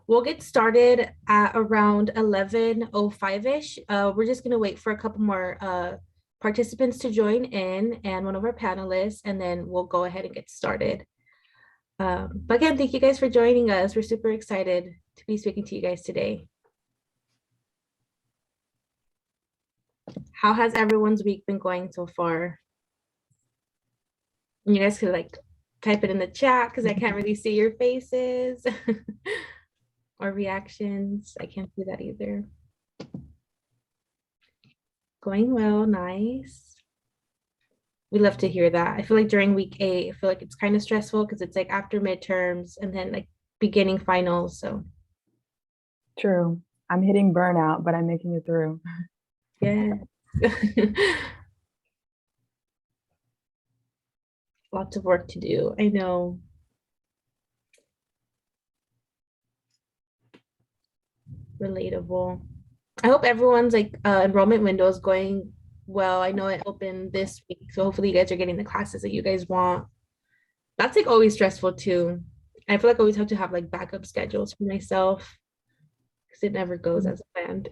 We'll get started at around 11:05-ish. We're just gonna wait for a couple more participants to join in and one of our panelists, and then we'll go ahead and get started. But again, thank you guys for joining us. We're super excited to be speaking to you guys today. How has everyone's week been going so far? You guys could like type it in the chat because I can't really see your faces or reactions. I can't see that either. Going well, nice. We love to hear that. I feel like during week 8, I feel like it's kind of stressful because it's like after midterms and then like beginning finals. So True. I'm hitting burnout, but I'm making it through. yeah. Lots of work to do. I know. Relatable. I hope everyone's like enrollment window is going well. I know it opened this week, so hopefully you guys are getting the classes that you guys want. That's like always stressful too. I feel like I always have to have like backup schedules for myself because it never goes as planned.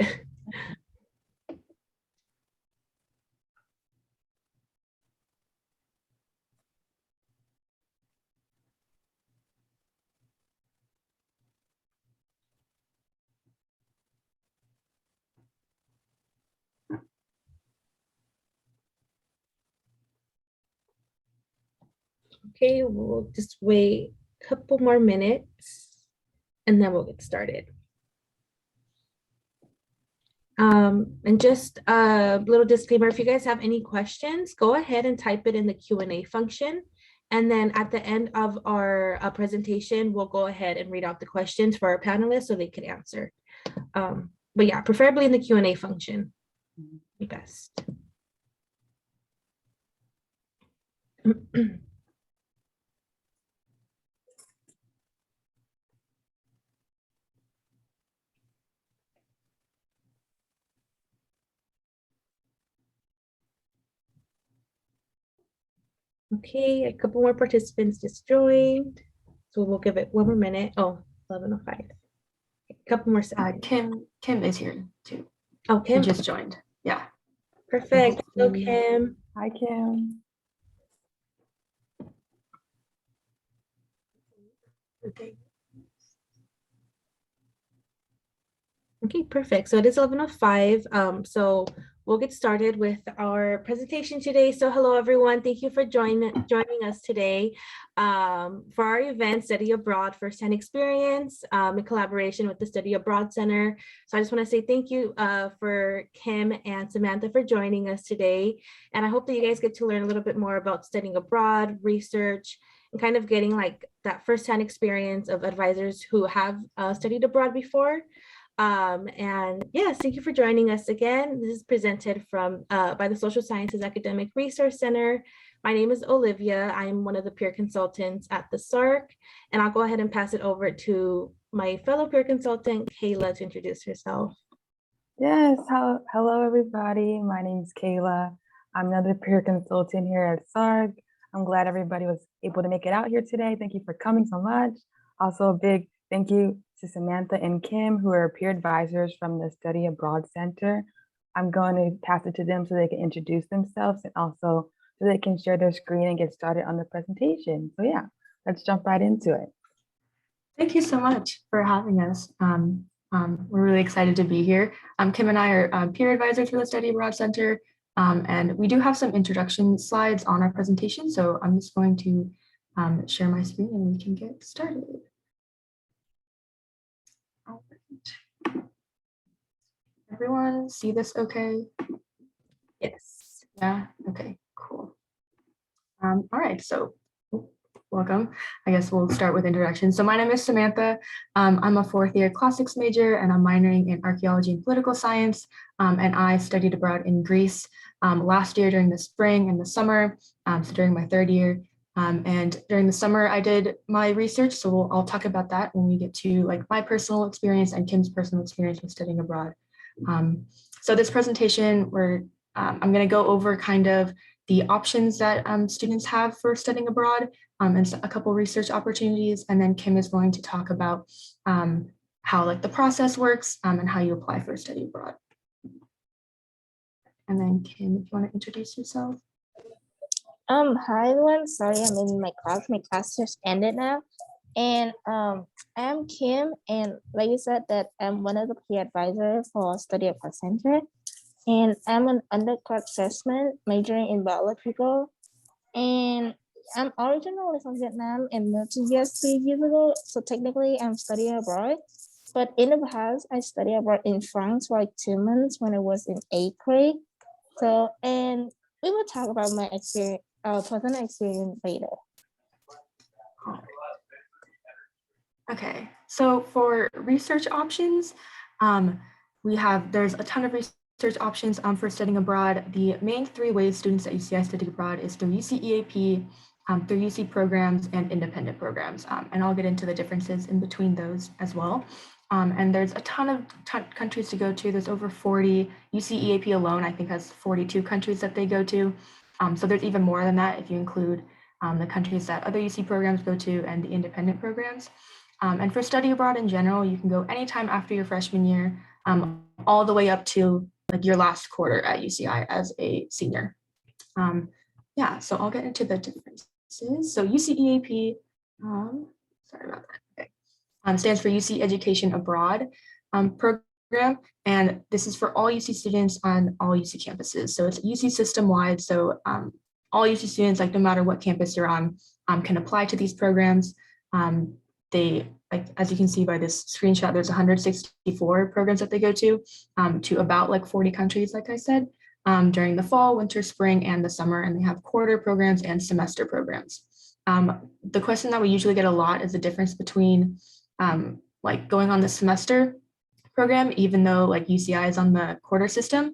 Okay, we'll just wait a couple more minutes and then we'll get started. And just a little disclaimer, if you guys have any questions, go ahead and type it in the Q&A function. And then at the end of our presentation, we'll go ahead and read out the questions for our panelists so they can answer. But yeah, preferably in the Q&A function, be best. Okay, a couple more participants just joined. So we'll give it one more minute. Oh, 11:05. A couple more seconds. Kim is here too. Oh, She Kim. just joined. Yeah. Perfect. Hello, Kim. Hi, Kim. Okay, perfect. So it is 11:05. So we'll get started with our presentation today. So hello, everyone. Thank you for joining us today for our event, Study Abroad First-Hand Experience in collaboration with the Study Abroad Center. So I just want to say thank you for Kim and Samantha for joining us today. And I hope that you guys get to learn a little bit more about studying abroad, research, and kind of getting like that first-hand experience of advisors who have studied abroad before. And yes, thank you for joining us again. This is presented from by the Social Sciences Academic Resource Center. My name is Olivia. I'm one of the peer consultants at the SARC, and I'll go ahead and pass it over to my fellow peer consultant, Kayla, to introduce herself. Yes, hello everybody. My name is Kayla. I'm another peer consultant here at SARC. I'm glad everybody was able to make it out here today. Thank you for coming so much. Also a big thank you to Samantha and Kim, who are peer advisors from the Study Abroad Center. I'm going to pass it to them so they can introduce themselves and also so they can share their screen and get started on the presentation. So yeah, let's jump right into it. Thank you so much for having us. We're really excited to be here. Kim and I are peer advisors for the Study Abroad Center, and we do have some introduction slides on our presentation. So I'm just going to share my screen and we can get started. All right. Everyone see this okay? Yes. Yeah, okay, cool. All right, so welcome. I guess we'll start with introduction. So my name is Samantha. I'm a fourth year classics major and I'm minoring in archaeology and political science. And I studied abroad in Greece last year during the spring and the summer, so during my third year. And during the summer, I did my research. So I'll talk about that when we get to like my personal experience and Kim's personal experience with studying abroad. So this presentation, I'm going to go over kind of the options that students have for studying abroad and a couple research opportunities. And then Kim is going to talk about how like the process works and how you apply for study abroad. And then Kim, if you want to introduce yourself. Hi everyone. Sorry, I'm in my class. My class just ended now. And I'm Kim, and like you said, that I'm one of the peer advisors for Study Abroad Center. And I'm an undergrad freshman majoring in biological. And I'm originally from Vietnam and moved to US 3 years ago. So technically I'm studying abroad. But in the past, I studied abroad in France for like 2 months when I was in 8th grade. So, and we will talk about my experience, personal experience later. Okay, so for research options, there's a ton of research options for studying abroad. The main 3 ways students at UCI study abroad is through UC EAP, through UC programs, and independent programs. And I'll get into the differences in between those as well. And there's a ton of countries to go to. There's over 40. UC EAP alone, I think, has 42 countries that they go to. So there's even more than that if you include the countries that other UC programs go to and the independent programs. And for study abroad in general, you can go anytime after your freshman year, all the way up to like your last quarter at UCI as a senior. Yeah, so I'll get into the differences. So UC EAP, sorry about that. Okay. Stands for UC Education Abroad program, and this is for all UC students on all UC campuses. So it's UC system-wide, so all UC students, like no matter what campus you're on, can apply to these programs. They, like, as you can see by this screenshot, there's 164 programs that they go to about like 40 countries, like I said, during the fall, winter, spring, and the summer, and they have quarter programs and semester programs. The question that we usually get a lot is the difference between like going on the semester program, even though like UCI is on the quarter system.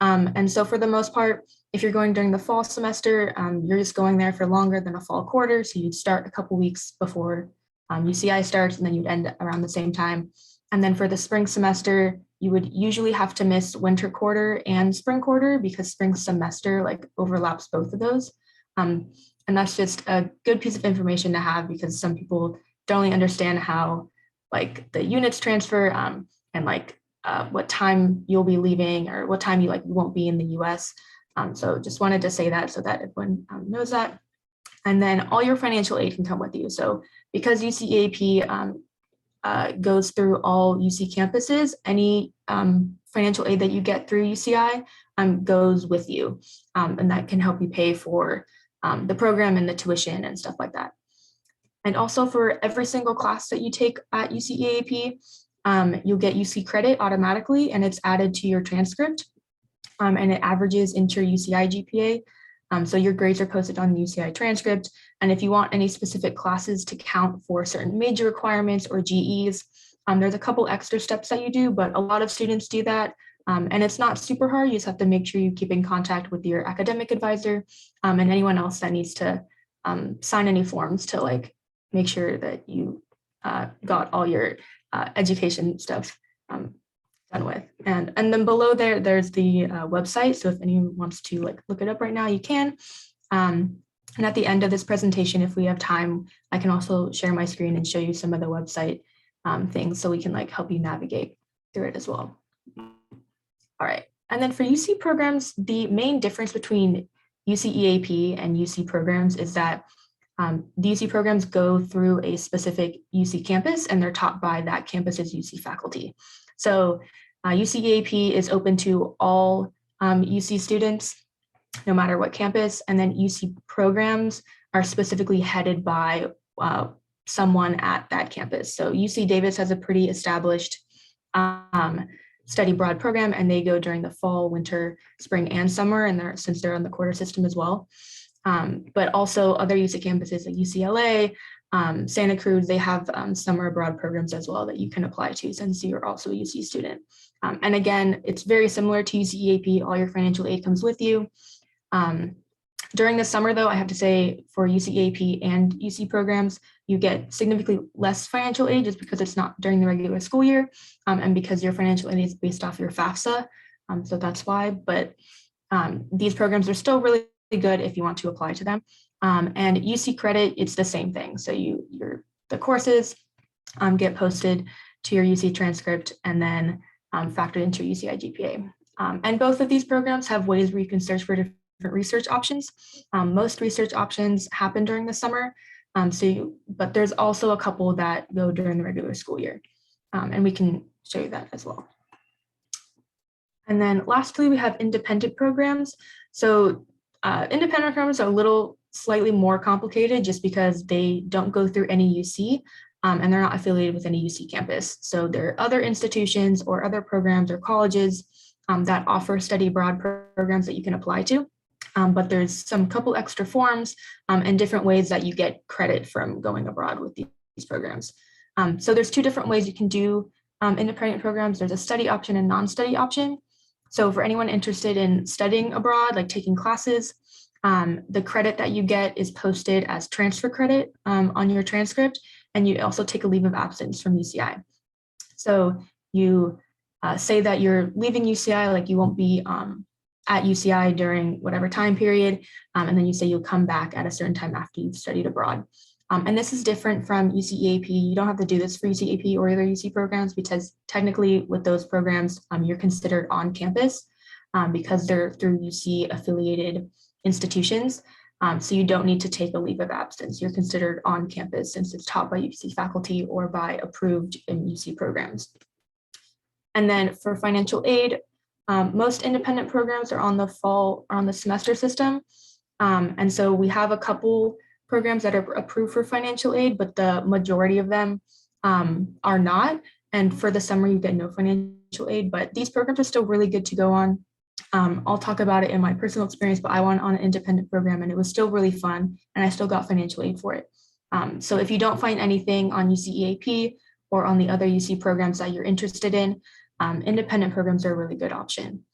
And so for the most part, if you're going during the fall semester, you're just going there for longer than a fall quarter. So you'd start a couple weeks before UCI starts, and then you'd end around the same time. And then for the spring semester, you would usually have to miss winter quarter and spring quarter because spring semester like overlaps both of those. And that's just a good piece of information to have because some people don't really understand how like the units transfer and like what time you'll be leaving or what time you won't be in the US. So just wanted to say that so that everyone knows that. And then all your financial aid can come with you. So because UCEAP goes through all UC campuses, any financial aid that you get through UCI goes with you. And that can help you pay for the program and the tuition and stuff like that. And also for every single class that you take at UCEAP, you'll get UC credit automatically and it's added to your transcript and it averages into your UCI GPA. So your grades are posted on the UCI transcript. And if you want any specific classes to count for certain major requirements or GEs, there's a couple extra steps that you do, but a lot of students do that. And it's not super hard. You just have to make sure you keep in contact with your academic advisor and anyone else that needs to sign any forms to like make sure that you got all your education stuff done with. And then below there's the website. So if anyone wants to like look it up right now, you can. And at the end of this presentation, if we have time, I can also share my screen and show you some of the website things so we can like help you navigate through it as well. All right. And then for UC programs, the main difference between UC EAP and UC programs is that the UC programs go through a specific UC campus and they're taught by that campus's UC faculty. So UC EAP is open to all UC students, no matter what campus, and then UC programs are specifically headed by someone at that campus. So UC Davis has a pretty established study abroad program, and they go during the fall, winter, spring, and summer, and since they're on the quarter system as well. But also other UC campuses like UCLA, Santa Cruz, they have summer abroad programs as well that you can apply to since you're also a UC student. And again, it's very similar to UC EAP, all your financial aid comes with you. During the summer though, I have to say for UC EAP and UC programs, you get significantly less financial aid just because it's not during the regular school year and because your financial aid is based off your FAFSA. So that's why, but these programs are still really good if you want to apply to them. And UC credit, it's the same thing. So the courses get posted to your UC transcript and then factored into your UCI GPA. And both of these programs have ways where you can search for different research options. Most research options happen during the summer, but there's also a couple that go during the regular school year. And we can show you that as well. And then lastly, we have independent programs. So independent programs are a little slightly more complicated just because they don't go through any UC and they're not affiliated with any UC campus. So there are other institutions or other programs or colleges that offer study abroad programs that you can apply to. But there's some couple extra forms and different ways that you get credit from going abroad with these programs. So there's two different ways you can do independent programs. There's a study option and non-study option. So for anyone interested in studying abroad, like taking classes, the credit that you get is posted as transfer credit on your transcript, and you also take a leave of absence from UCI. So you say that you're leaving UCI, like you won't be at UCI during whatever time period, and then you say you'll come back at a certain time after you've studied abroad. And this is different from UC EAP. You don't have to do this for UC EAP or other UC programs because technically with those programs, you're considered on campus because they're through UC affiliated institutions. So you don't need to take a leave of absence. You're considered on campus since it's taught by UC faculty or by approved UC programs. And then for financial aid, most independent programs are on the semester system. And so we have a couple programs that are approved for financial aid, but the majority of them are not. And for the summer, you get no financial aid, but these programs are still really good to go on. I'll talk about it in my personal experience, but I went on an independent program and it was still really fun and I still got financial aid for it. So if you don't find anything on UC EAP or on the other UC programs that you're interested in, independent programs are a really good option.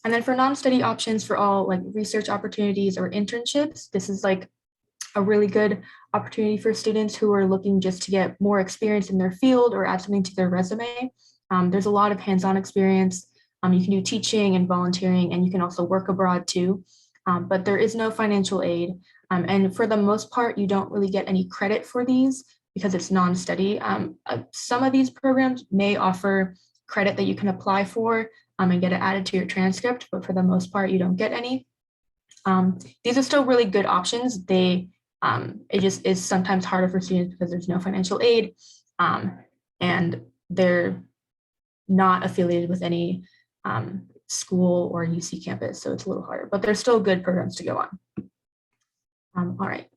And then for non-study options for all like research opportunities or internships, this is like a really good opportunity for students who are looking just to get more experience in their field or add something to their resume. There's a lot of hands-on experience. You can do teaching and volunteering, and you can also work abroad too. But there is no financial aid. And for the most part, you don't really get any credit for these because it's non-study. Some of these programs may offer credit that you can apply for and get it added to your transcript, but for the most part, you don't get any. These are still really good options. It just is sometimes harder for students because there's no financial aid and they're not affiliated with any school or UC campus, so it's a little harder, but they're still good programs to go on. All right,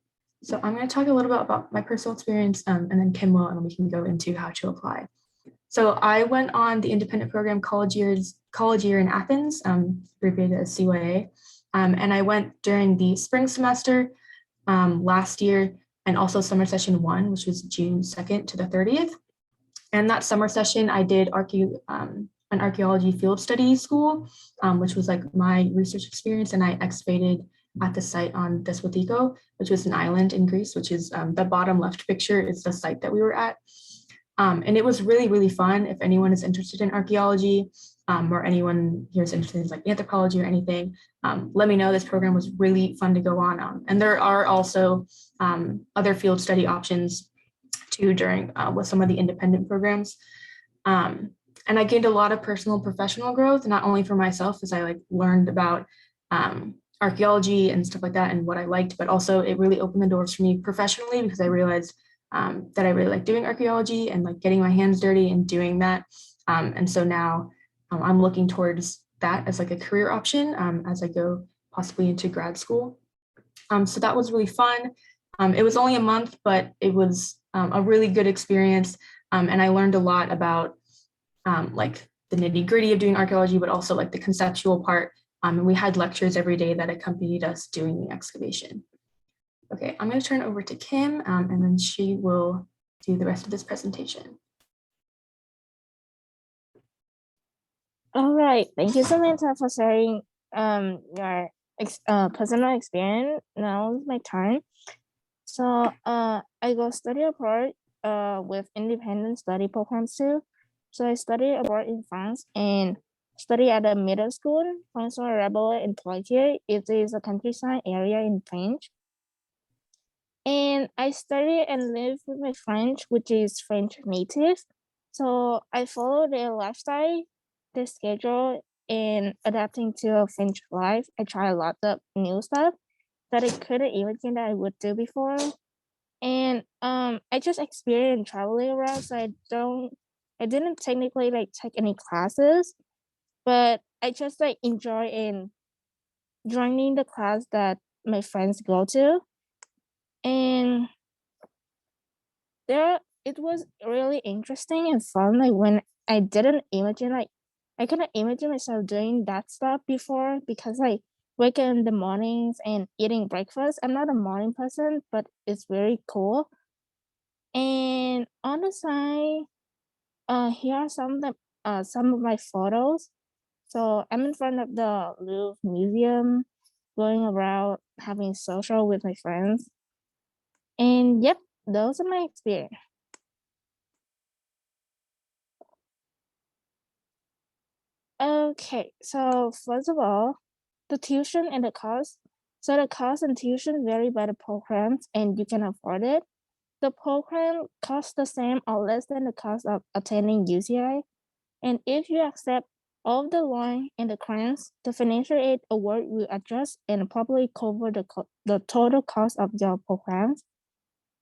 so I'm going to talk a little bit about my personal experience and then Kim will, and then we can go into how to apply. So I went on the independent program college year in Athens, abbreviated as CYA, and I went during the spring semester last year and also summer session 1, which was June 2nd to the 30th. And that summer session, I did an archaeology field study school, which was like my research experience, and I excavated at the site on Despotico, which was an island in Greece, which is the bottom left picture is the site that we were at. And it was really, really fun. If anyone is interested in archaeology or anyone here is interested in like anthropology or anything, let me know. This program was really fun to go on. And there are also other field study options too during with some of the independent programs. And I gained a lot of personal and professional growth, not only for myself as I like learned about archaeology and stuff like that and what I liked, but also it really opened the doors for me professionally because I realized that I really like doing archaeology and like getting my hands dirty and doing that. And so now I'm looking towards that as like a career option as I go possibly into grad school. So that was really fun. It was only a month, but it was a really good experience. And I learned a lot about like the nitty gritty of doing archaeology, but also like the conceptual part. And we had lectures every day that accompanied us doing the excavation. Okay, I'm going to turn it over to Kim, and then she will do the rest of this presentation. All right, thank you, Samantha, for sharing your personal experience. Now is my turn. So I go study abroad with independent study programs too. So I studied abroad in France and study at a middle school, François Rabelais in Poitiers. It is a countryside area in French. And I study and live with my French, which is French native. So I follow their lifestyle, their schedule, and adapting to a Finnish life. I try a lot of new stuff that I couldn't imagine that I would do before. And I just experienced traveling around, so I didn't technically like take any classes, but I just like enjoy in joining the class that my friends go to. And there it was really interesting and fun. Like when I didn't imagine like I couldn't imagine myself doing that stuff before because like waking in the mornings and eating breakfast. I'm not a morning person, but it's very cool. And on the side, here are some of my photos. So I'm in front of the Louvre Museum, going around having social with my friends. And yep, those are my experience. Okay, so first of all, the tuition and the cost. So the cost and tuition vary by the programs and you can afford it. The program costs the same or less than the cost of attending UCI. And if you accept all of the loan and the grants, the financial aid award will adjust and probably cover the total cost of your programs.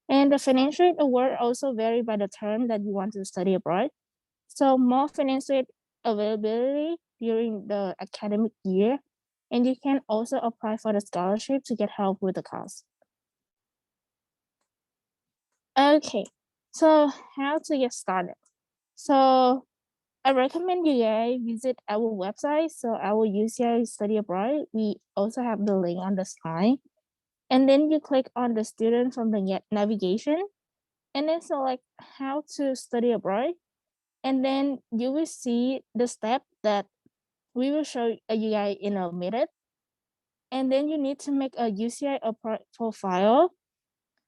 And the financial aid award also vary by the term that you want to study abroad. So more financial aid availability during the academic year, and you can also apply for the scholarship to get help with the cost. Okay, so how to get started? So I recommend you guys visit our website. So our UCI study abroad, we also have the link on the slide. And then you click on the student from the navigation and then select how to study abroad. And then you will see the step that we will show you guys in a minute. And then you need to make a UCI profile.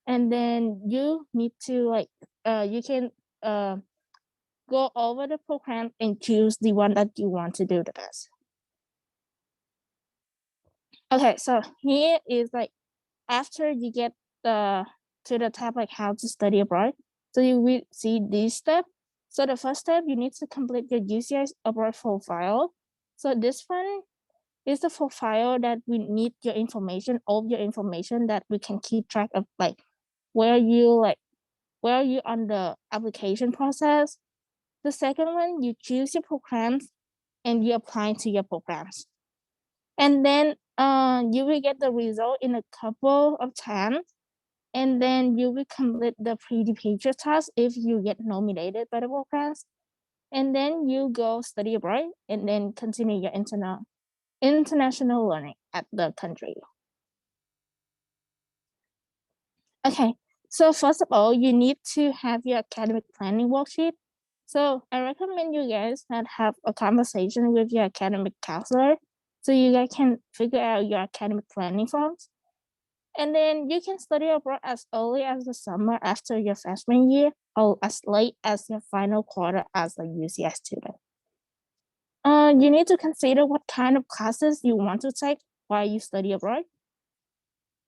And then you need to like, you can go over the program and choose the one that you want to do the best. Okay, so here is like after you get to the tab like how to study abroad, so you will see this step. So the first step, you need to complete your UCI abroad profile. So this one is the profile that we need your information, all your information that we can keep track of, like where you on the application process. The second one, you choose your programs and you apply to your programs. And then you will get the result in a couple of times. And then you will complete the pre-departure task if you get nominated by the programs. And then you go study abroad and then continue your international learning at the country. Okay, so first of all, you need to have your academic planning worksheet. So I recommend you guys that have a conversation with your academic counselor so you guys can figure out your academic planning forms. And then you can study abroad as early as the summer after your freshman year or as late as your final quarter as a UCI student. You need to consider what kind of classes you want to take while you study abroad.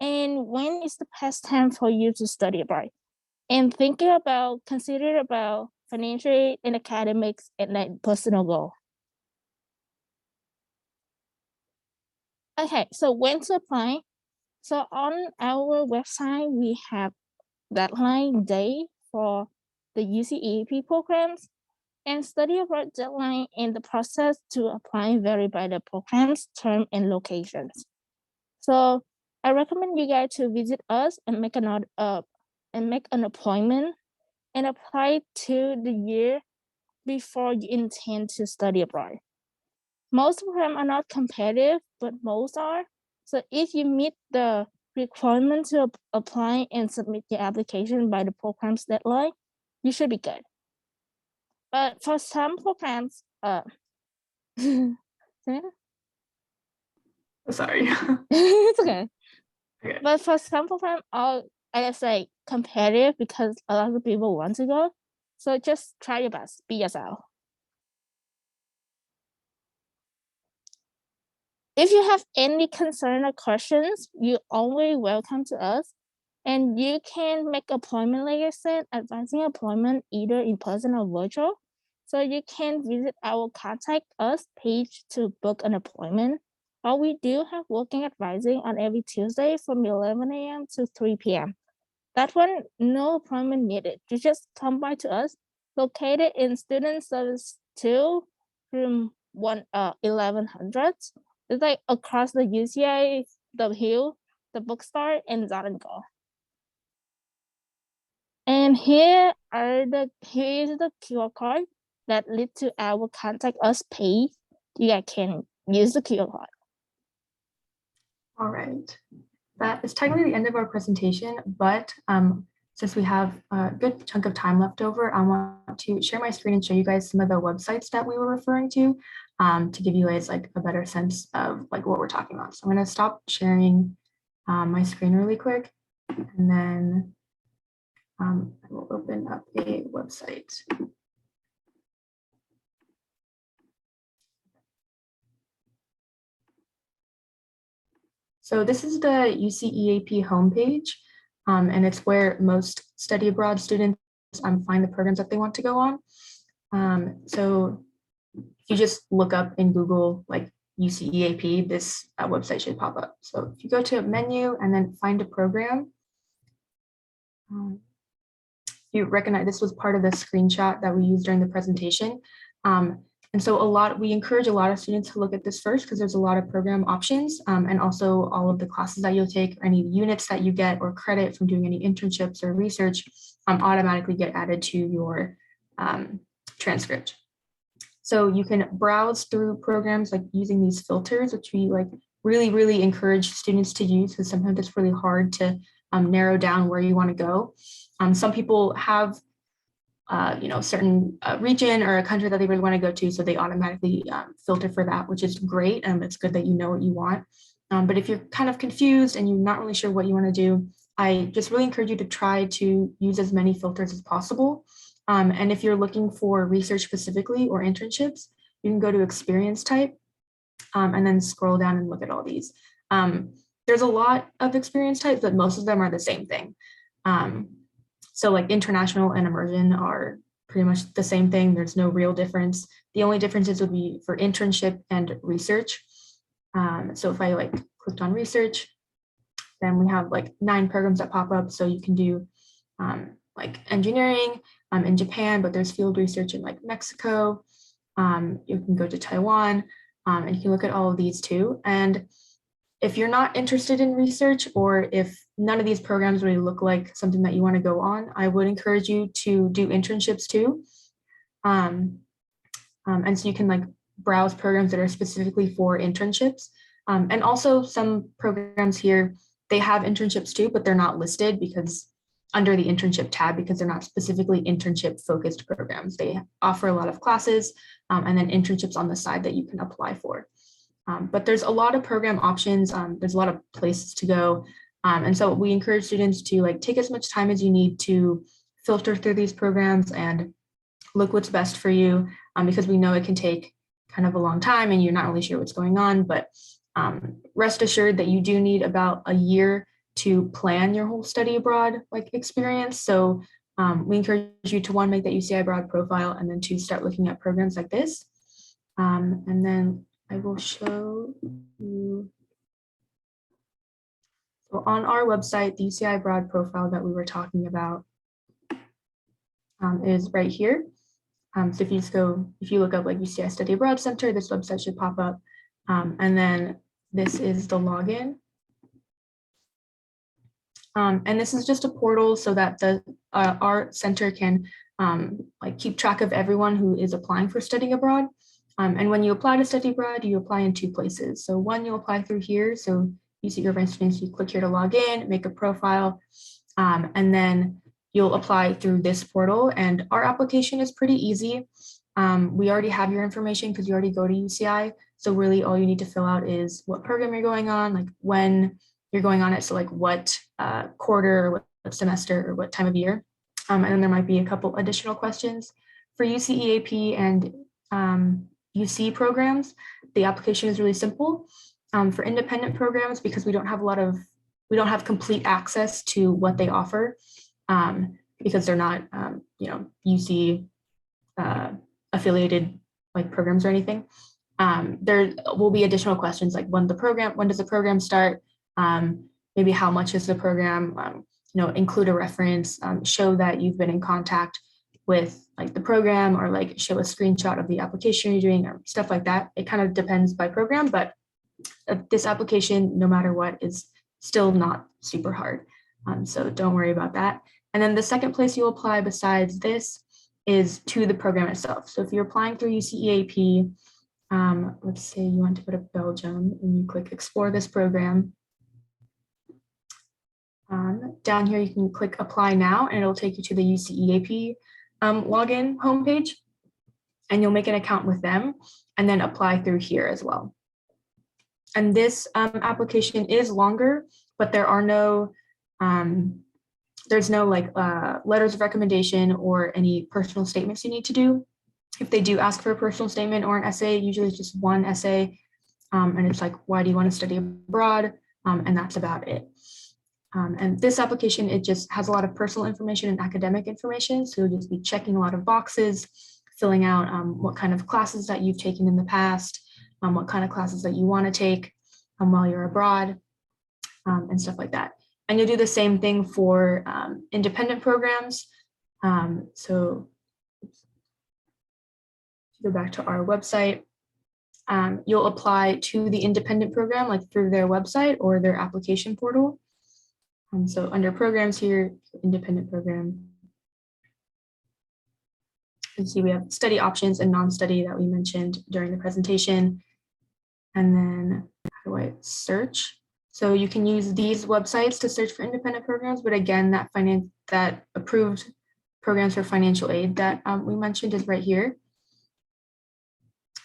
And when is the best time for you to study abroad? And consider about financial aid and academics and like personal goal. Okay, so when to apply? So on our website, we have deadline day for the UCEAP programs and study abroad deadline and the process to apply vary by the programs, term, and locations. So I recommend you guys to visit us and make an appointment and apply to the year before you intend to study abroad. Most of them are not competitive, but most are. So if you meet the requirement to apply and submit your application by the program's deadline, you should be good. But for some programs, Sorry. it's okay. Okay. But for some programs, I say competitive because a lot of people want to go. So just try your best, be yourself. If you have any concern or questions, you're always welcome to us. And you can make appointment, like I said, advancing appointment either in person or virtual. So you can visit our contact us page to book an appointment. Or we do have working advising on every Tuesday from 11 a.m. to 3 p.m. That one, no appointment needed. You just come by to us, located in Student Service 2, room 1100. It's like across the UCI, the Hill, the bookstore, and Zarengo. And here is the QR code that lead to our contact us page. You guys can use the QR code. All right. That is technically the end of our presentation, but since we have a good chunk of time left over, I want to share my screen and show you guys some of the websites that we were referring to give you guys like a better sense of like what we're talking about. So I'm going to stop sharing my screen really quick, and then I will open up a website. So this is the UC-EAP homepage, and it's where most study abroad students find the programs that they want to go on. So if you just look up in Google like UC-EAP, this website should pop up. So if you go to menu and then find a program, you recognize this was part of the screenshot that we used during the presentation. And so we encourage a lot of students to look at this first because there's a lot of program options and also all of the classes that you'll take, or any units that you get or credit from doing any internships or research automatically get added to your transcript. So you can browse through programs like using these filters, which we like really encourage students to use because sometimes it's really hard to narrow down where you want to go. Some people have certain region or a country that they really want to go to, so they automatically filter for that, which is great. It's good that you know what you want. But if you're kind of confused and you're not really sure what you want to do, I just really encourage you to try to use as many filters as possible. And if you're looking for research specifically or internships, you can go to experience type and then scroll down and look at all these. There's a lot of experience types, but most of them are the same thing. So like international and immersion are pretty much the same thing. There's no real difference. The only differences would be for internship and research. So if I like clicked on research, then we have like 9 programs that pop up. So you can do like engineering in Japan, but there's field research in like Mexico. You can go to Taiwan and you can look at all of these too. And if you're not interested in research, or if none of these programs really look like something that you want to go on, I would encourage you to do internships too. And so you can like browse programs that are specifically for internships. And also some programs here, they have internships too, but they're not listed because under the internship tab, because they're not specifically internship focused programs. They offer a lot of classes and then internships on the side that you can apply for. But there's a lot of program options. There's a lot of places to go. And so we encourage students to like take as much time as you need to filter through these programs and look what's best for you, because we know it can take kind of a long time and you're not really sure what's going on, but rest assured that you do need about a year to plan your whole study abroad like experience. So we encourage you to make that UCI abroad profile and then to start looking at programs like this. And then I will show you. So on our website, the UCI abroad profile that we were talking about is right here. So if you look up like UCI Study Abroad Center, this website should pop up. And then this is the login. And this is just a portal so that our center can like keep track of everyone who is applying for studying abroad. And when you apply to study abroad, you apply in 2 places. So one, you'll apply through here. So you see your students, you click here to log in, make a profile, and then you'll apply through this portal. And our application is pretty easy. We already have your information because you already go to UCI. So really all you need to fill out is what program you're going on, like when you're going on it. So like what quarter, or what semester, or what time of year. And then there might be a couple additional questions. For UC-EAP and UC programs, the application is really simple. For independent programs, because we don't have complete access to what they offer, because they're not UC affiliated like programs or anything. There will be additional questions like when does the program start? Maybe how much is the program? Include a reference, show that you've been in contact with like the program, or like show a screenshot of the application you're doing, or stuff like that. It kind of depends by program, but this application, no matter what, is still not super hard. So don't worry about that. And then the second place you'll apply besides this is to the program itself. So if you're applying through UCEAP, let's say you want to go to Belgium and you click explore this program. Down here, you can click apply now and it'll take you to the UCEAP login homepage, and you'll make an account with them and then apply through here as well. And this application is longer, but there are no, there's no like letters of recommendation or any personal statements you need to do. If they do ask for a personal statement or an essay, usually it's just one essay, and it's like, why do you want to study abroad? And that's about it. And this application, it just has a lot of personal information and academic information. So you'll just be checking a lot of boxes, filling out what kind of classes that you've taken in the past, what kind of classes that you want to take while you're abroad, and stuff like that. And you'll do the same thing for independent programs. So go back to our website. You'll apply to the independent program like through their website or their application portal. So under programs here, independent program. You see we have study options and non-study that we mentioned during the presentation. And then how do I search? So you can use these websites to search for independent programs, but again, that approved programs for financial aid that we mentioned is right here.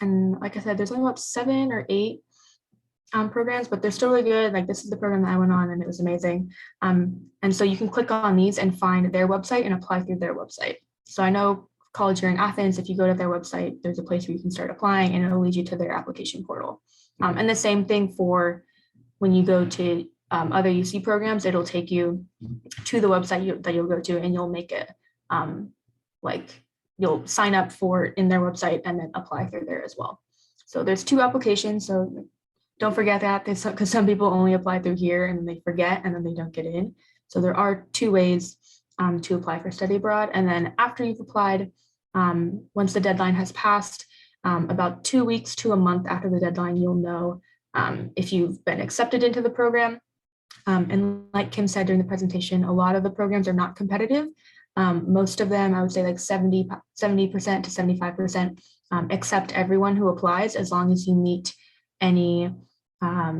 And like I said, there's only about 7 or 8 programs, but they're still really good. Like this is the program that I went on and it was amazing. And so you can click on these and find their website and apply through their website. So I know college here in Athens, if you go to their website, there's a place where you can start applying and it'll lead you to their application portal. And the same thing for when you go to other UC programs, it'll take you to the website that you'll go to, and you'll make it you'll sign up for in their website and then apply through there as well. So there's 2 applications. So don't forget that, because some people only apply through here and they forget and then they don't get in. So there are 2 ways to apply for study abroad. And then after you've applied, once the deadline has passed, about 2 weeks to a month after the deadline, you'll know if you've been accepted into the program. And like Kim said during the presentation, a lot of the programs are not competitive. Most of them, I would say like 70% to 75% accept everyone who applies as long as you meet any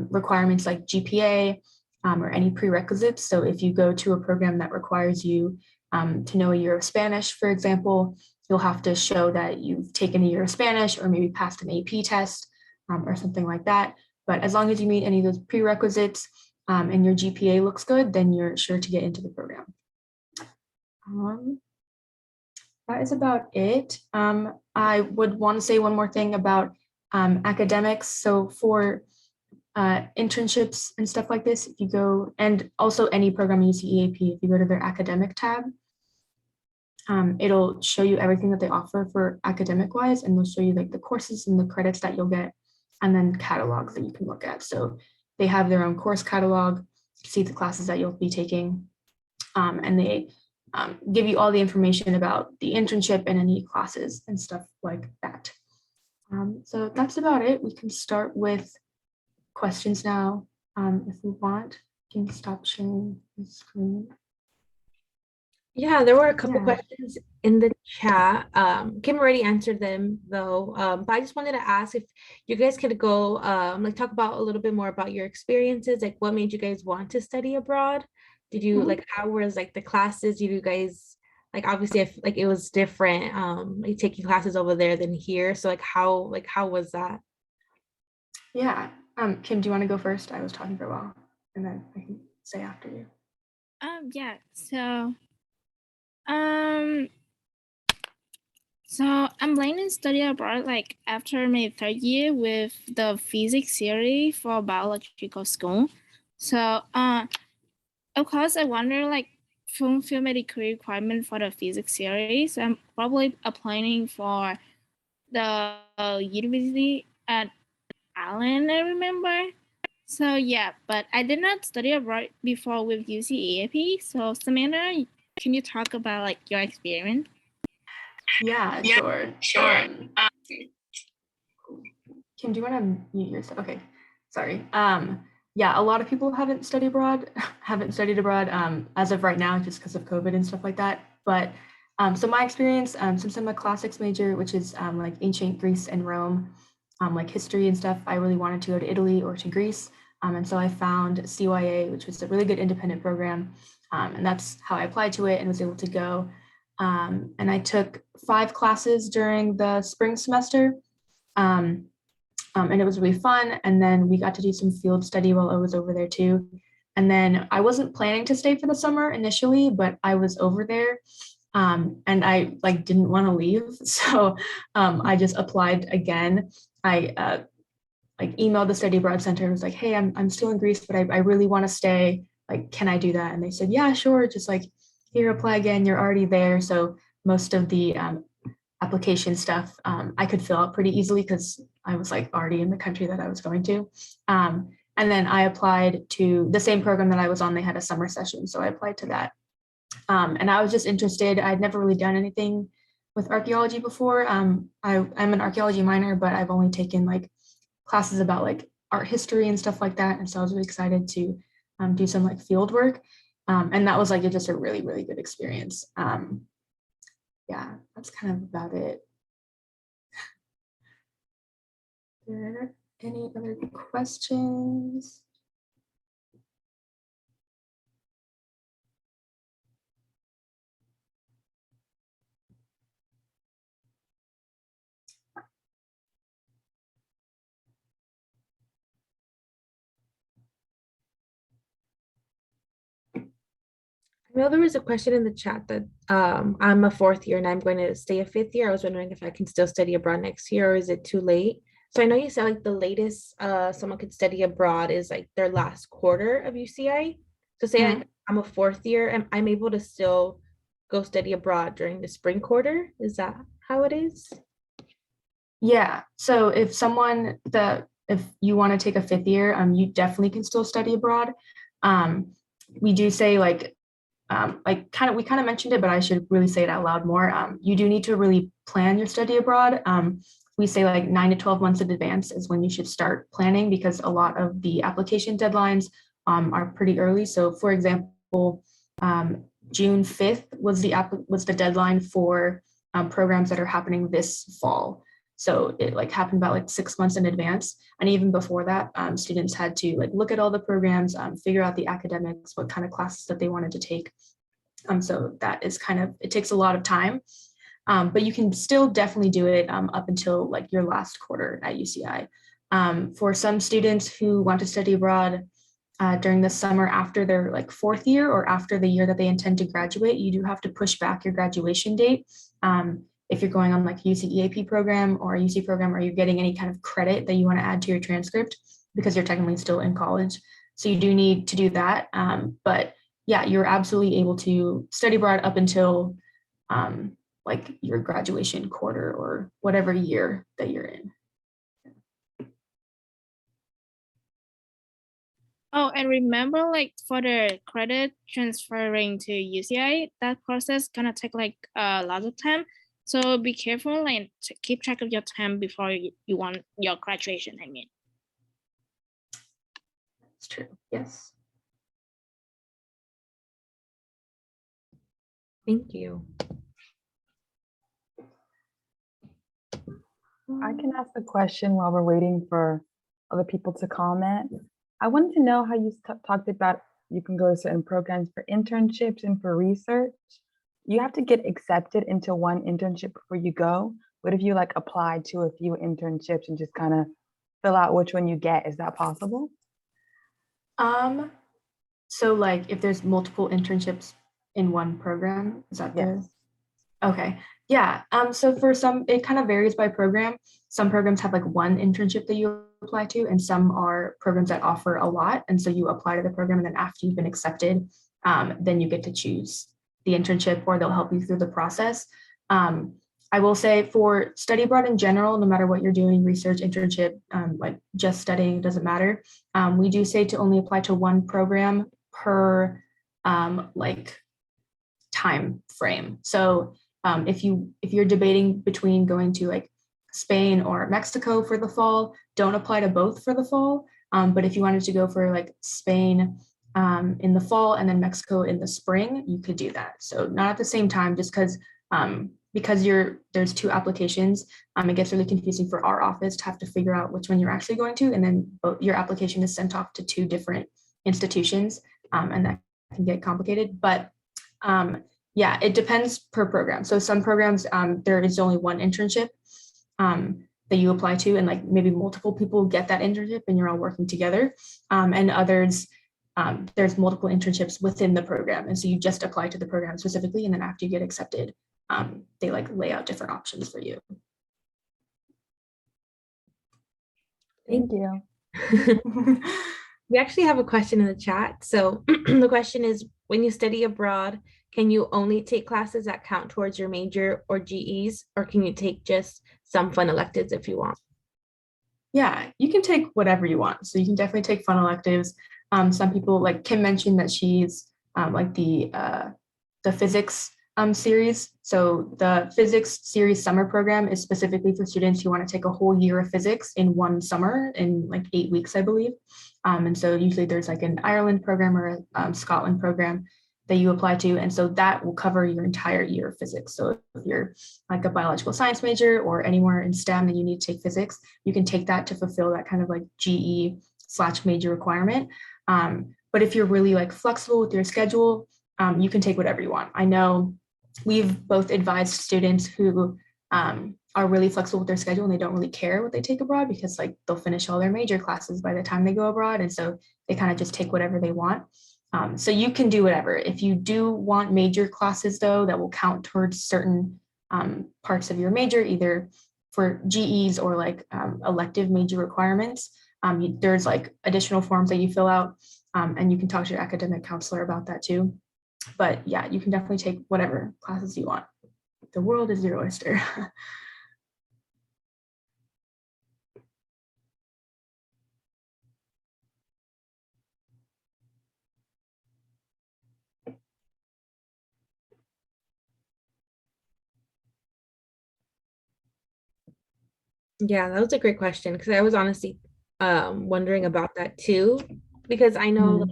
requirements like GPA or any prerequisites. So if you go to a program that requires you to know a year of Spanish, for example, you'll have to show that you've taken a year of Spanish or maybe passed an AP test or something like that. But as long as you meet any of those prerequisites and your GPA looks good, then you're sure to get into the program. That is about it. I would want to say one more thing about academics. So for internships and stuff like this, if you go, and also any program in UCEAP, if you go to their academic tab, it'll show you everything that they offer for academic wise, and they'll show you like the courses and the credits that you'll get, and then catalogs that you can look at. So they have their own course catalog to see the classes that you'll be taking, and they give you all the information about the internship and any classes and stuff like that. So that's about it. We can start with questions now if we want. You can stop sharing the screen. Yeah, there were a couple questions in the chat. Kim already answered them though, but I just wanted to ask if you guys could go like talk about a little bit more about your experiences, like what made you guys want to study abroad? Did you like, how was like the classes? Did you guys like, obviously if like it was different like taking classes over there than here, so like how was that? Yeah, Kim, do you want to go first? I was talking for a while and then I can say after you. Yeah, so I'm planning to study abroad like after my 3rd year with the physics theory for biological school. So of course I wonder like fulfill my degree requirement for the physics theory. So I'm probably applying for the university at Allen, I remember. So yeah, but I did not study abroad before with UCAP. So Samantha, can you talk about like your experience? Yeah, sure. Kim, do you want to mute yourself? Okay, sorry. Yeah, a lot of people haven't studied abroad, as of right now, just because of COVID and stuff like that. But so my experience, since I'm a classics major, which is like ancient Greece and Rome, like history and stuff, I really wanted to go to Italy or to Greece. And so I found CYA, which was a really good independent program. And that's how I applied to it and was able to go. And I took 5 classes during the spring semester. And it was really fun. And then we got to do some field study while I was over there too. And then I wasn't planning to stay for the summer initially, but I was over there and I like didn't want to leave. So I just applied again. I like emailed the study abroad center and was like, hey, I'm still in Greece, but I really want to stay. Like, can I do that? And they said, yeah, sure. Just like, here, apply again. You're already there. So most of the application stuff I could fill out pretty easily because I was like already in the country that I was going to. And then I applied to the same program that I was on. They had a summer session, so I applied to that. And I was just interested. I'd never really done anything with archaeology before. I'm an archaeology minor, but I've only taken like classes about like art history and stuff like that. And so I was really excited to do some like field work. And that was like just a really, really good experience. Yeah, that's kind of about it. Are there any other questions? I know there was a question in the chat that I'm a 4th year and I'm going to stay a 5th year. I was wondering if I can still study abroad next year or is it too late? So I know you said like the latest someone could study abroad is like their last quarter of UCI. So say like I'm a 4th year and I'm able to still go study abroad during the spring quarter. Is that how it is? Yeah. So if you want to take a 5th year, you definitely can still study abroad. We do say like we kind of mentioned it, but I should really say it out loud more. You do need to really plan your study abroad. We say like 9 to 12 months in advance is when you should start planning because a lot of the application deadlines are pretty early. So for example, June 5th was the deadline for programs that are happening this fall. So it like happened about like 6 months in advance. And even before that, students had to like look at all the programs, figure out the academics, what kind of classes that they wanted to take. So that is it takes a lot of time, but you can still definitely do it up until like your last quarter at UCI. For some students who want to study abroad during the summer after their like 4th year or after the year that they intend to graduate, you do have to push back your graduation date. If you're going on like UC program or a UC program, or you're getting any kind of credit that you want to add to your transcript because you're technically still in college. So you do need to do that. But yeah, you're absolutely able to study abroad up until like your graduation quarter or whatever year that you're in. Oh, and remember, like for the credit transferring to UCI, that process gonna take like a lot of time. So be careful and keep track of your time before you want your graduation. I mean, That's true. Yes. Thank you. I can ask a question while we're waiting for other people to comment. I wanted to know how you talked about you can go to certain programs for internships and for research. You have to get accepted into one internship before you go. What if you like apply to a few internships and just kind of fill out which one you get? Is that possible? So like if there's multiple internships in one program, is that Yes. Okay. Yeah. So for some, it kind of varies by program. Some programs have like one internship that you apply to, and some are programs that offer a lot. And so you apply to the program, and then after you've been accepted, then you get to choose the internship, or they'll help you through the process. I will say for study abroad in general, no matter what you're doing, research, internship, like just studying, doesn't matter. We do say to only apply to one program per like time frame. So if you're debating between going to like Spain or Mexico for the fall, don't apply to both for the fall. But if you wanted to go for like Spain in the fall and then Mexico in the spring, you could do that. So not at the same time, just because there's two applications, it gets really confusing for our office to have to figure out which one you're actually going to, and then your application is sent off to two different institutions, and that can get complicated. But yeah, it depends per program. So some programs, there is only one internship that you apply to, and like maybe multiple people get that internship and you're all working together. And others, there's multiple internships within the program. And so you just apply to the program specifically. And then after you get accepted, they like lay out different options for you. Thank you. We actually have a question in the chat. So the question is, when you study abroad, can you only take classes that count towards your major or GEs, or can you take just some fun electives if you want? Yeah, you can take whatever you want. So you can definitely take fun electives. Some people, like Kim mentioned, that she's like the physics series. So the physics series summer program is specifically for students who want to take a whole year of physics in one summer in like 8 weeks, I believe. And so usually there's like an Ireland program or a Scotland program that you apply to. And so that will cover your entire year of physics. So if you're like a biological science major or anywhere in STEM and you need to take physics, you can take that to fulfill that kind of like GE/major requirement. But if you're really like flexible with your schedule, you can take whatever you want. I know we've both advised students who are really flexible with their schedule and they don't really care what they take abroad, because like they'll finish all their major classes by the time they go abroad. And so they kind of just take whatever they want. So you can do whatever. If you do want major classes though, that will count towards certain parts of your major, either for GEs or like elective major requirements, there's like additional forms that you fill out, and you can talk to your academic counselor about that too. But yeah, you can definitely take whatever classes you want. The world is your oyster. Yeah, that was a great question, because I was honestly wondering about that too, because I know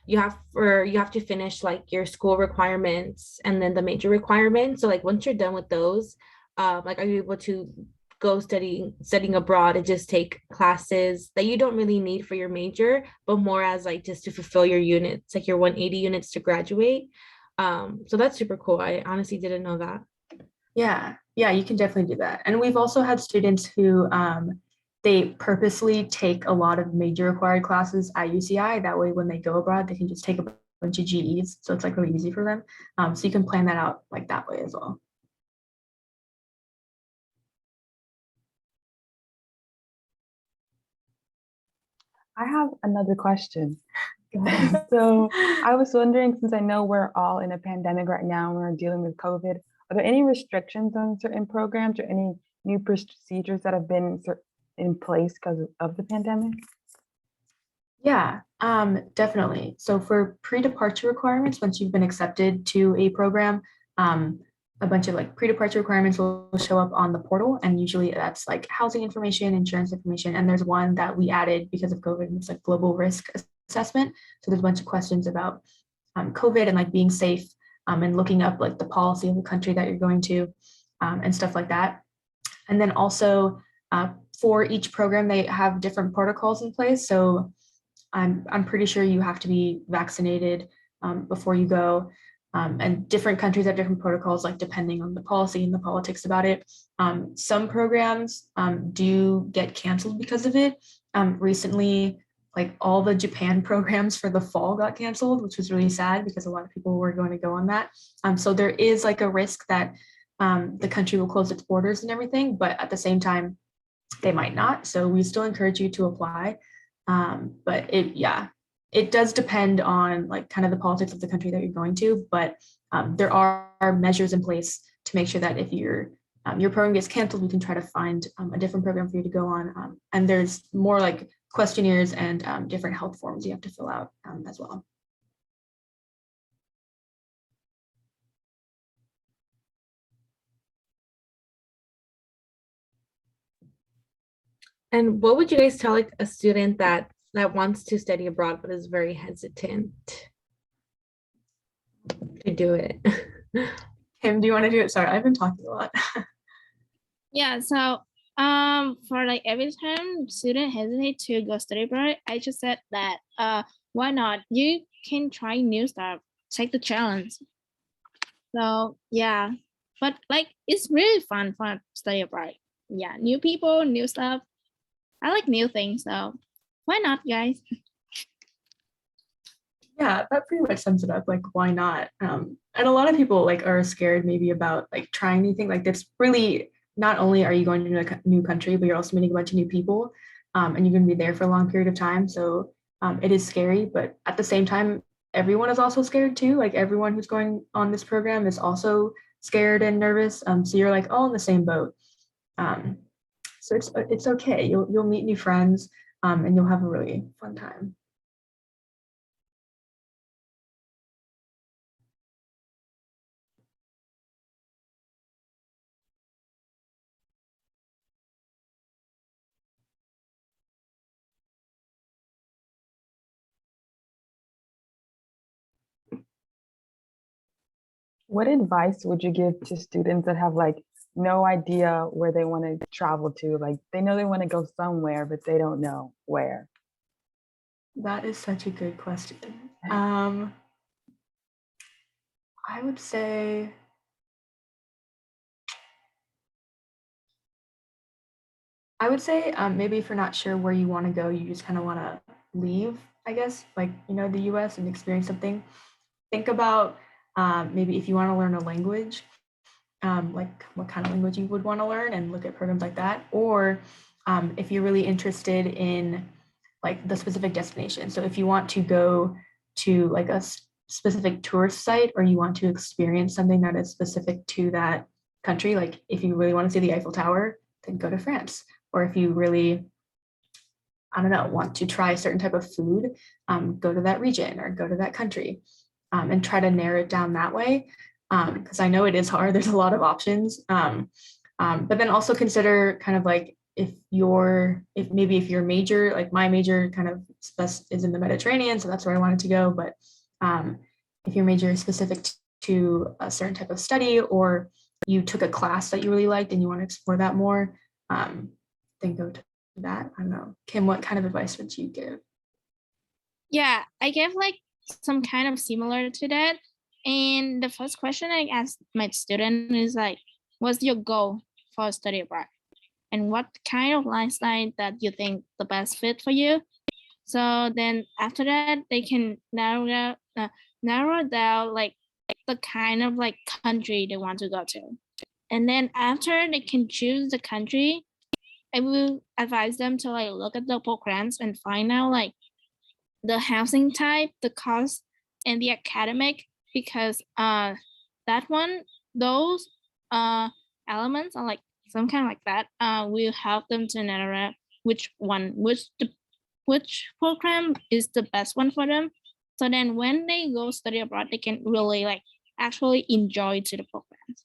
you have to finish like your school requirements and then the major requirements. So like once you're done with those, like are you able to go studying abroad and just take classes that you don't really need for your major, but more as like just to fulfill your units, like your 180 units to graduate. So that's super cool. I honestly didn't know that. Yeah, you can definitely do that. And we've also had students who they purposely take a lot of major required classes at UCI. That way, when they go abroad, they can just take a bunch of GEs. So it's like really easy for them. So you can plan that out like that way as well. I have another question. So I was wondering, since I know we're all in a pandemic right now and we're dealing with COVID, are there any restrictions on certain programs or any new procedures that have been in place because of the pandemic? Yeah, definitely. So for pre-departure requirements, once you've been accepted to a program, a bunch of like pre-departure requirements will show up on the portal, and usually that's like housing information, insurance information, and there's one that we added because of COVID, and it's like global risk assessment. So there's a bunch of questions about COVID and like being safe, and looking up like the policy of the country that you're going to, and stuff like that. And then also for each program, they have different protocols in place. So I'm pretty sure you have to be vaccinated before you go. And different countries have different protocols, like depending on the policy and the politics about it. Some programs do get canceled because of it. Recently, like all the Japan programs for the fall got canceled, which was really sad because a lot of people were going to go on that. So there is like a risk that the country will close its borders and everything, but at the same time, they might not. So we still encourage you to apply. But it does depend on like kind of the politics of the country that you're going to, but there are measures in place to make sure that if you're your program gets canceled, we can try to find a different program for you to go on. And there's more like questionnaires and different health forms you have to fill out as well. And what would you guys tell like a student that wants to study abroad but is very hesitant to do it? Kim, do you want to do it? Sorry, I've been talking a lot. Yeah, so for like every time student hesitate to go study abroad, I just said that why not? You can try new stuff, take the challenge. So yeah, but like it's really fun for study abroad. Yeah, new people, new stuff. I like new things, so why not, guys? Yeah, that pretty much sums it up. Like, why not? And a lot of people like are scared maybe about like trying anything. Like, that's really not only are you going to a new country, but you're also meeting a bunch of new people, and you're going to be there for a long period of time. So it is scary, but at the same time, everyone is also scared too. Like everyone who's going on this program is also scared and nervous. So you're like all in the same boat. Um, so it's okay. You'll meet new friends, and you'll have a really fun time. What advice would you give to students that have like no idea where they want to travel to? Like they know they want to go somewhere, but they don't know where. That is such a good question. I would say maybe if you're not sure where you want to go, you just kind of want to leave, I guess, like, the US and experience something. Think about maybe if you want to learn a language, like what kind of language you would want to learn and look at programs like that. Or if you're really interested in like the specific destination. So if you want to go to like a specific tourist site or you want to experience something that is specific to that country, like if you really want to see the Eiffel Tower, then go to France. Or if you really, I don't know, want to try a certain type of food, go to that region or go to that country, and try to narrow it down that way. Because I know it is hard. There's a lot of options. But then also consider kind of like if your major, like my major kind of is in the Mediterranean, so that's where I wanted to go. But if your major is specific to a certain type of study, or you took a class that you really liked and you want to explore that more, then go to that. I don't know. Kim, what kind of advice would you give? Yeah, I gave like some kind of similar to that. And the first question I asked my student is like, what's your goal for study abroad? And what kind of lifestyle that you think the best fit for you? So then after that, they can narrow down like the kind of like country they want to go to. And then after they can choose the country, I will advise them to like look at the programs and find out like the housing type, the cost, and the academic, because those elements are like some kind of like that will help them to narrow which program is the best one for them. So then when they go study abroad, they can really like actually enjoy to the programs.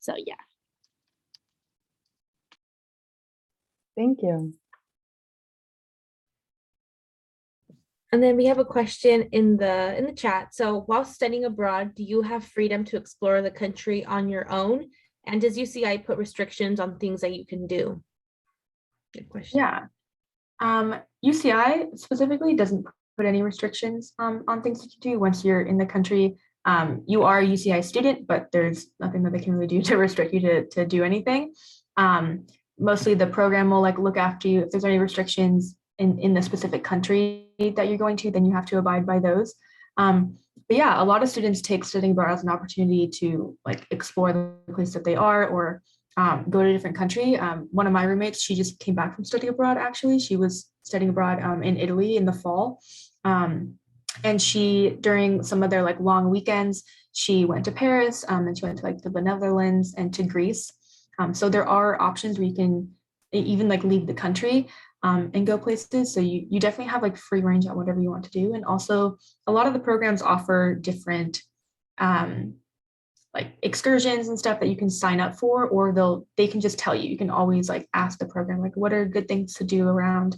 So yeah. Thank you. And then we have a question in the chat. So while studying abroad, do you have freedom to explore the country on your own? And does UCI put restrictions on things that you can do? Good question. Yeah. UCI specifically doesn't put any restrictions on things that you do once you're in the country. You are a UCI student, but there's nothing that they can really do to restrict you to do anything. Mostly the program will like look after you. If there's any restrictions in the specific country that you're going to, then you have to abide by those. But yeah, a lot of students take studying abroad as an opportunity to like explore the place that they are, or go to a different country. One of my roommates, she just came back from studying abroad. Actually, she was studying abroad in Italy in the fall, and she, during some of their like long weekends, she went to Paris, and she went to like the Netherlands and to Greece. So there are options where you can even like leave the country and go places. So you definitely have like free range on whatever you want to do. And also a lot of the programs offer different like excursions and stuff that you can sign up for, or they can just tell you. You can always like ask the program, like, what are good things to do around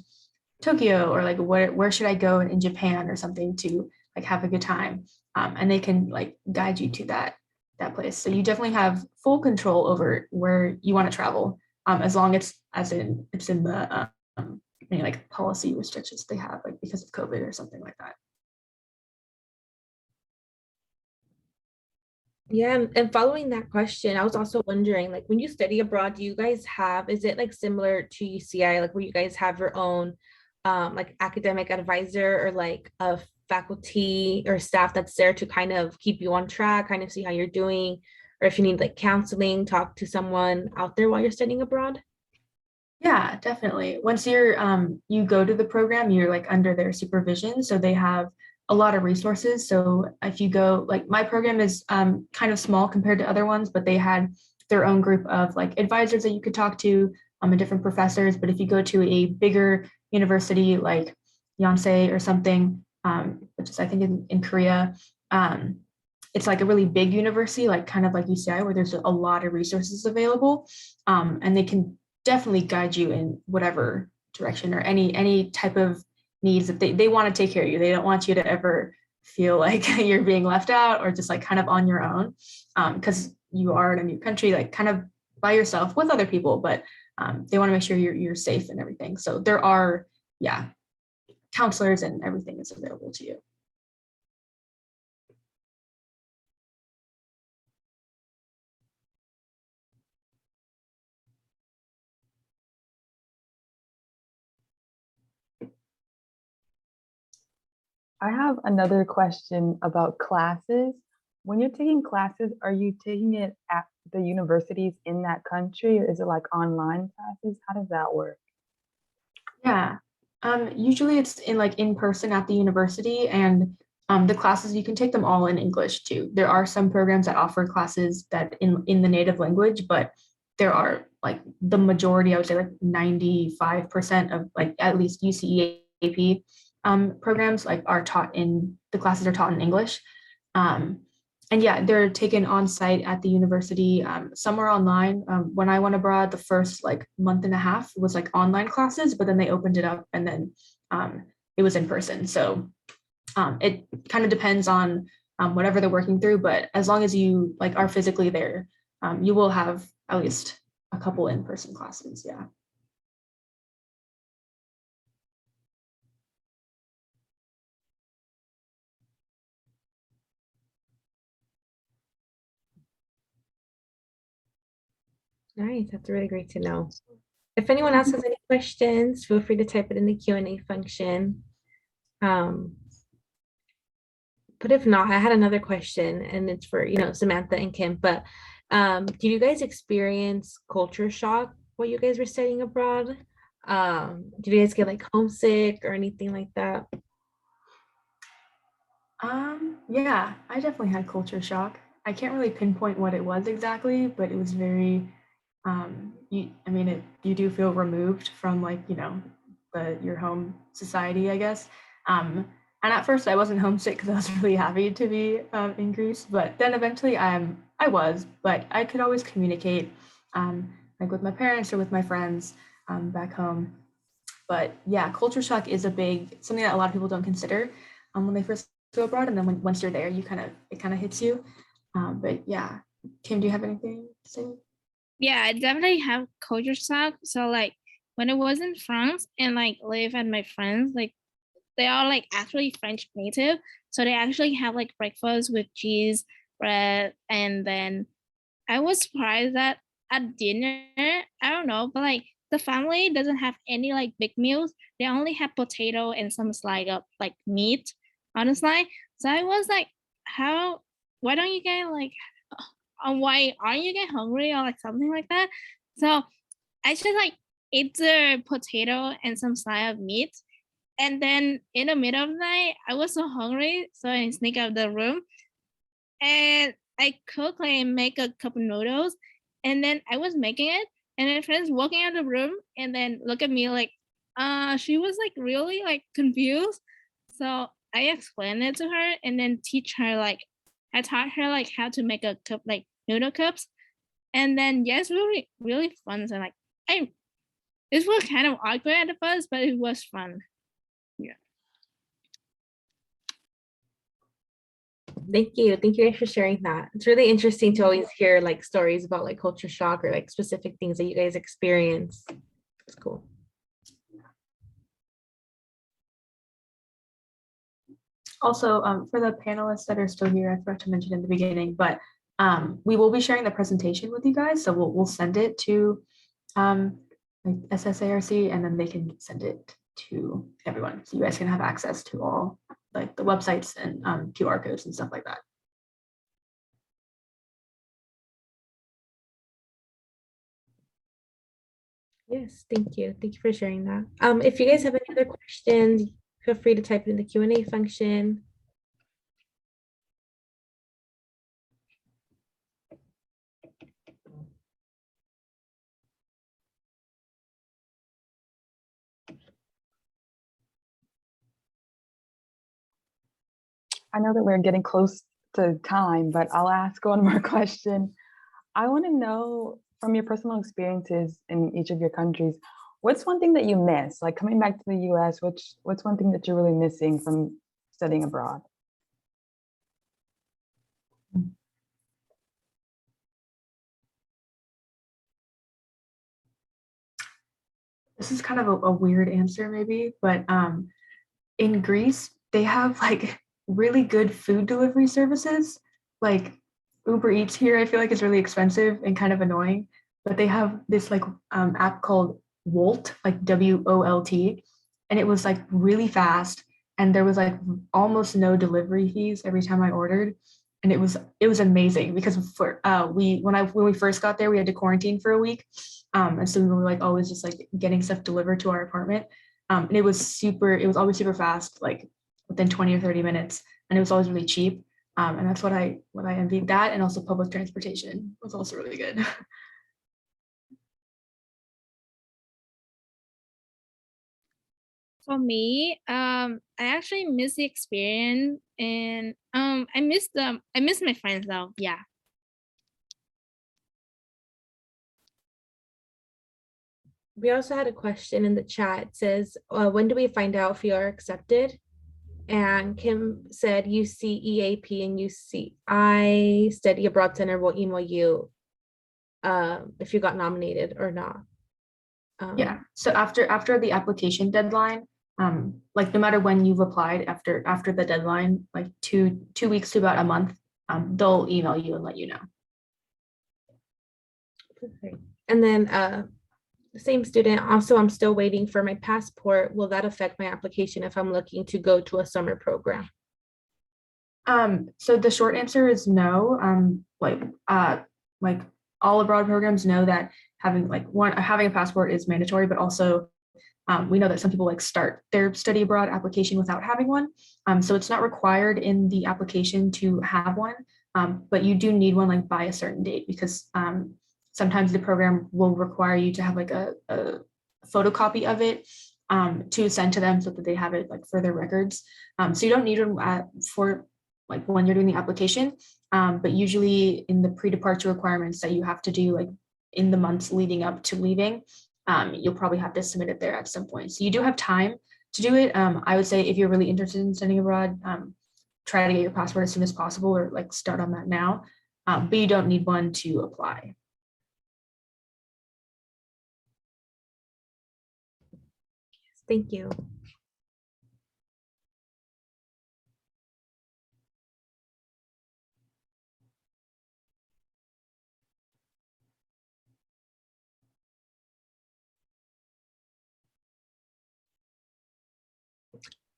Tokyo, or like where should I go in Japan or something to like have a good time. And they can like guide you to that place. So you definitely have full control over where you want to travel, as long as it's in the any like policy restrictions they have, like because of COVID or something like that. Yeah, and following that question, I was also wondering, like, when you study abroad, do you guys have, is it like similar to UCI, like where you guys have your own like academic advisor, or like a faculty or staff that's there to kind of keep you on track, kind of see how you're doing, or if you need like counseling, talk to someone out there while you're studying abroad? Yeah, definitely. Once you go to the program, you're like under their supervision. So they have a lot of resources. So if you go, like my program is kind of small compared to other ones, but they had their own group of like advisors that you could talk to, and different professors. But if you go to a bigger university like Yonsei or something, which is I think in Korea, it's like a really big university, like kind of like UCI, where there's a lot of resources available, and they can definitely guide you in whatever direction or any type of needs that they want to take care of you. They don't want you to ever feel like you're being left out or just like kind of on your own, because you are in a new country, like kind of by yourself with other people, but they want to make sure you're safe and everything. So there are, yeah, counselors and everything is available to you. I have another question about classes. When you're taking classes, are you taking it at the universities in that country, or is it like online classes? How does that work? Yeah. Usually it's in person at the university, and the classes you can take them all in English too. There are some programs that offer classes that in the native language, but there are like the majority, I would say like 95% of like at least UCEAP programs like are taught in the classes are taught in English. Um, and yeah, they're taken on site at the university. Some are online. When I went abroad, the first like month and a half was like online classes, but then they opened it up, and then it was in person. So it kind of depends on whatever they're working through. But as long as you like are physically there, you will have at least a couple in-person classes. Yeah. Nice, that's really great to know. If anyone else has any questions, feel free to type it in the Q&A function. Um, but if not, I had another question, and it's for, Samantha and Kim, but did you guys experience culture shock while you guys were studying abroad? Did you guys get like homesick or anything like that? Yeah, I definitely had culture shock. I can't really pinpoint what it was exactly, but it was very, you do feel removed from like, your home society, I guess. And at first I wasn't homesick because I was really happy to be in Greece, but then eventually I was, but I could always communicate like with my parents or with my friends back home. But yeah, culture shock is something that a lot of people don't consider when they first go abroad, and then once you're there, it kind of hits you. But yeah, Kim, do you have anything to say? Yeah, I definitely have culture shock. So like when I was in France and like live at my friends, like they are like actually French native. So they actually have like breakfast with cheese, bread, and then I was surprised that at dinner, I don't know, but like the family doesn't have any like big meals. They only have potato and some slice of like meat, honestly. So I was like, how, why don't you get like, why aren't you get hungry or like something like that? So I just like ate the potato and some slice of meat. And then in the middle of the night, I was so hungry, so I sneak out of the room and I cook like make a cup of noodles, And then I was making it, and my friends walking out of the room and then look at me like, she was like really like confused. So I explained it to her and then I taught her like how to make a cup, like noodle cups. And then yes, really, really fun. So like this was kind of awkward at first, but it was fun. Yeah. Thank you. Thank you guys for sharing that. It's really interesting to always hear like stories about like culture shock or like specific things that you guys experience. It's cool. Also, for the panelists that are still here, I forgot to mention in the beginning, but we will be sharing the presentation with you guys. So we'll send it to like SSARC, and then they can send it to everyone. So you guys can have access to all like the websites and QR codes and stuff like that. Yes, thank you. Thank you for sharing that. If you guys have any other questions, feel free to type it in the Q&A function. I know that we're getting close to time, but I'll ask one more question. I want to know from your personal experiences in each of your countries, what's one thing that you miss? Like coming back to the US, what's one thing that you're really missing from studying abroad? This is kind of a weird answer maybe, but in Greece, they have like really good food delivery services. Like Uber Eats here, I feel like is really expensive and kind of annoying, but they have this like app called Wolt, like WOLT, and it was like really fast, and there was like almost no delivery fees every time I ordered, and it was amazing because for when we first got there, we had to quarantine for a week, and so we were like always just like getting stuff delivered to our apartment, and it was always super fast, like within 20 or 30 minutes, and it was always really cheap. And that's what I envied, that, and also public transportation was also really good. For me, I actually miss the experience, and I miss my friends though. Yeah. We also had a question in the chat. It says, when do we find out if we are accepted? And Kim said UCEAP and UCI Study Abroad Center will email you if you got nominated or not. Yeah. So after the application deadline, like no matter when you've applied, after the deadline, like two weeks to about a month, they'll email you and let you know. Perfect. And then the same student, also, I'm still waiting for my passport. Will that affect my application if I'm looking to go to a summer program? So the short answer is no. Like all abroad programs know that having a passport is mandatory, but also we know that some people like start their study abroad application without having one. So it's not required in the application to have one, but you do need one like by a certain date, because sometimes the program will require you to have like a photocopy of it to send to them so that they have it like for their records. So you don't need them for like when you're doing the application, but usually in the pre-departure requirements that you have to do like in the months leading up to leaving, you'll probably have to submit it there at some point. So you do have time to do it. I would say if you're really interested in studying abroad, try to get your passport as soon as possible, or like start on that now, but you don't need one to apply. Thank you.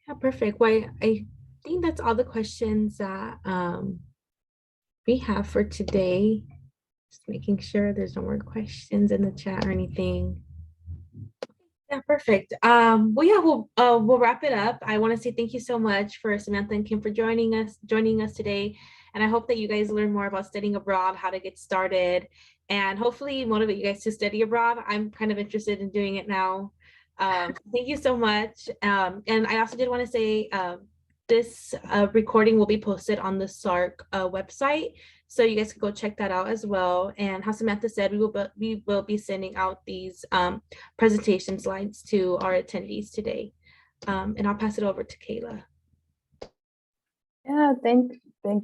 Yeah, perfect. Well, I think that's all the questions that we have for today. Just making sure there's no more questions in the chat or anything. Yeah, perfect. Well, yeah, we'll wrap it up. I want to say thank you so much for Samantha and Kim for joining us today. And I hope that you guys learn more about studying abroad, how to get started, and hopefully motivate you guys to study abroad. I'm kind of interested in doing it now. Thank you so much. And I also did want to say this recording will be posted on the SARC website, so you guys can go check that out as well. And how Samantha said, we will be sending out these presentation slides to our attendees today. And I'll pass it over to Kayla. Yeah, thank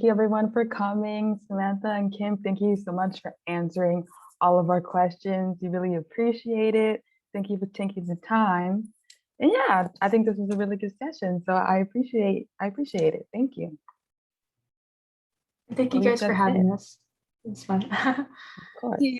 you everyone for coming. Samantha and Kim, thank you so much for answering all of our questions. We really appreciate it. Thank you for taking the time. And yeah, I think this was a really good session. So I appreciate it. Thank you. Thank you guys for having us. It's fun. Of course. Yeah.